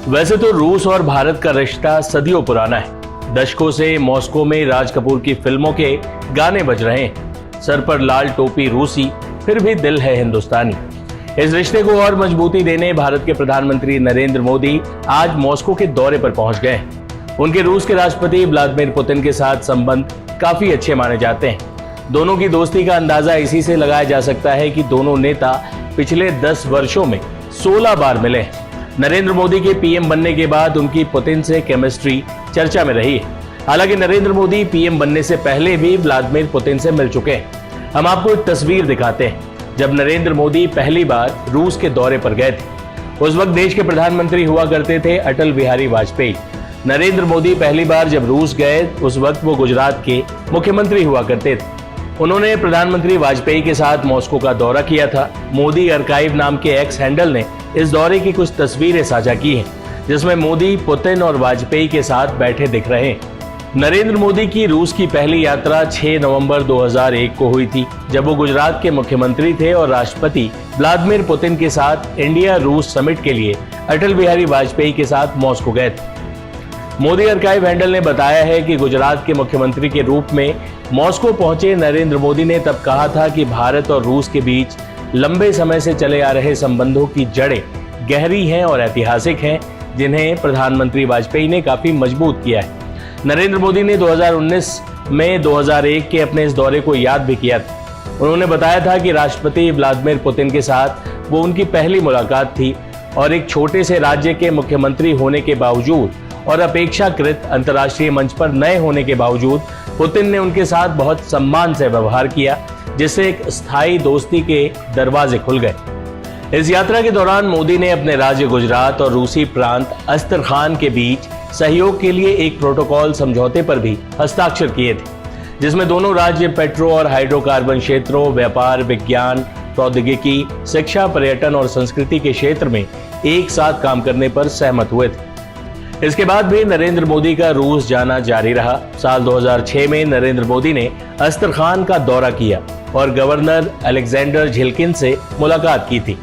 वैसे तो रूस और भारत का रिश्ता सदियों पुराना है। दशकों से मॉस्को में राज कपूर की फिल्मों के गाने बज रहे हैं। सर पर लाल टोपी रूसी, फिर भी दिल है हिंदुस्तानी। इस रिश्ते को और मजबूती देने भारत के प्रधानमंत्री नरेंद्र मोदी आज मॉस्को के दौरे पर पहुंच गए हैं। उनके रूस के राष्ट्रपति व्लादिमीर पुतिन के साथ संबंध काफी अच्छे माने जाते हैं। दोनों की दोस्ती का अंदाजा इसी से लगाया जा सकता है कि दोनों नेता पिछले 10 वर्षों में 16 बार मिले। नरेंद्र मोदी के पीएम बनने के बाद उनकी पुतिन से केमिस्ट्री चर्चा में रही है। हालांकि नरेंद्र मोदी पीएम बनने से पहले भी व्लादिमीर पुतिन से मिल चुके हैं। हम आपको एक तस्वीर दिखाते हैं जब नरेंद्र मोदी पहली बार रूस के दौरे पर गए थे। उस वक्त देश के प्रधानमंत्री हुआ करते थे अटल बिहारी वाजपेयी। नरेंद्र मोदी पहली बार जब रूस गए उस वक्त वो गुजरात के मुख्यमंत्री हुआ करते थे। उन्होंने प्रधानमंत्री वाजपेयी के साथ मॉस्को का दौरा किया था। मोदी आर्काइव नाम के एक्स हैंडल ने इस दौरे की कुछ तस्वीरें साझा की हैं, जिसमें मोदी पुतिन और वाजपेयी के साथ बैठे दिख रहे हैं। नरेंद्र मोदी की रूस की पहली यात्रा 6 नवंबर 2001 को हुई थी, जब वो गुजरात के मुख्यमंत्री थे और राष्ट्रपति व्लादिमीर पुतिन के साथ इंडिया रूस समिट के लिए अटल बिहारी वाजपेयी के साथ मॉस्को गए थे। मोदी आर्काइव हैंडल ने बताया है कि गुजरात के मुख्यमंत्री के रूप में मॉस्को पहुंचे नरेंद्र मोदी ने तब कहा था कि भारत और रूस के बीच लंबे समय से चले आ रहे संबंधों की जड़ें गहरी हैं और ऐतिहासिक हैं, जिन्हें प्रधानमंत्री वाजपेयी ने काफी मजबूत किया है। नरेंद्र मोदी ने 2019 में 2001 के अपने इस दौरे को याद भी किया था। उन्होंने बताया था कि राष्ट्रपति व्लादिमीर पुतिन के साथ वो उनकी पहली मुलाकात थी और एक छोटे से राज्य के मुख्यमंत्री होने के बावजूद और अपेक्षाकृत अंतर्राष्ट्रीय मंच पर नए होने के बावजूद पुतिन ने उनके साथ बहुत सम्मान से व्यवहार किया, जिससे एक स्थायी दोस्ती के दरवाजे खुल गए। इस यात्रा के दौरान मोदी ने अपने राज्य गुजरात और रूसी प्रांत अस्तरखान के बीच सहयोग के लिए एक प्रोटोकॉल समझौते पर भी हस्ताक्षर किए थे, जिसमें दोनों राज्य पेट्रो और हाइड्रोकार्बन क्षेत्रों, व्यापार, विज्ञान, प्रौद्योगिकी, शिक्षा, पर्यटन और संस्कृति के क्षेत्र में एक साथ काम करने पर सहमत हुए थे। इसके बाद भी नरेंद्र मोदी का रूस जाना जारी रहा। साल 2006 में नरेंद्र मोदी ने अस्तरखान का दौरा किया और गवर्नर अलेक्जेंडर झिल्किन से मुलाकात की थी।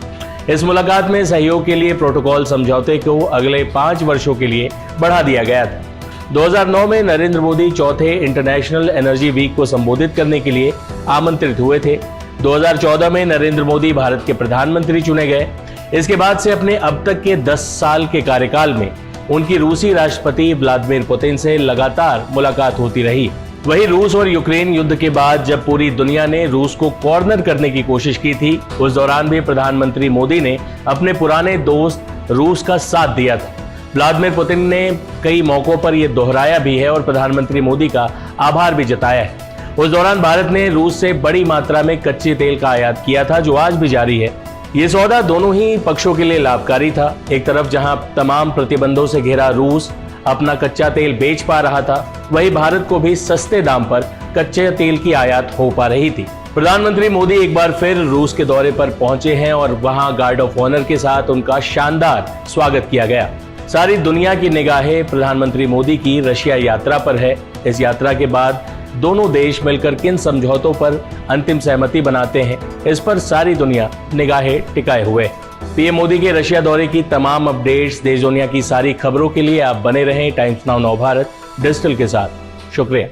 इस मुलाकात में सहयोग के लिए प्रोटोकॉल समझौते को अगले 5 वर्षों के लिए बढ़ा दिया गया था। 2009 में नरेंद्र मोदी चौथे इंटरनेशनल एनर्जी वीक को संबोधित करने के लिए आमंत्रित हुए थे। 2014 में नरेंद्र मोदी भारत के प्रधानमंत्री चुने गए। इसके बाद से अपने अब तक के 10 साल के कार्यकाल में उनकी रूसी राष्ट्रपति व्लादिमीर पुतिन से लगातार मुलाकात होती रही। वहीं रूस और यूक्रेन युद्ध के बाद जब पूरी दुनिया ने रूस को कॉर्नर करने की कोशिश की थी, उस दौरान भी प्रधानमंत्री मोदी ने अपने पुराने दोस्त रूस का साथ दिया था। व्लादिमीर पुतिन ने कई मौकों पर यह दोहराया भी है और प्रधानमंत्री मोदी का आभार भी जताया है। उस दौरान भारत ने रूस से बड़ी मात्रा में कच्चे तेल का आयात किया था, जो आज भी जारी है। ये सौदा दोनों ही पक्षों के लिए लाभकारी था। एक तरफ जहां तमाम प्रतिबंधों से घिरा रूस अपना कच्चा तेल बेच पा रहा था, वहीं भारत को भी सस्ते दाम पर कच्चे तेल की आयात हो पा रही थी। प्रधानमंत्री मोदी एक बार फिर रूस के दौरे पर पहुंचे हैं और वहां गार्ड ऑफ ऑनर के साथ उनका शानदार स्वागत किया गया। सारी दुनिया की निगाहें प्रधानमंत्री मोदी की रशिया यात्रा पर है। इस यात्रा के बाद दोनों देश मिलकर किन समझौतों पर अंतिम सहमति बनाते हैं, इस पर सारी दुनिया निगाहें टिकाए हुए। पीएम मोदी के रशिया दौरे की तमाम अपडेट्स, देश दुनिया की सारी खबरों के लिए आप बने रहें टाइम्स नाउ नव भारत डिजिटल के साथ। शुक्रिया।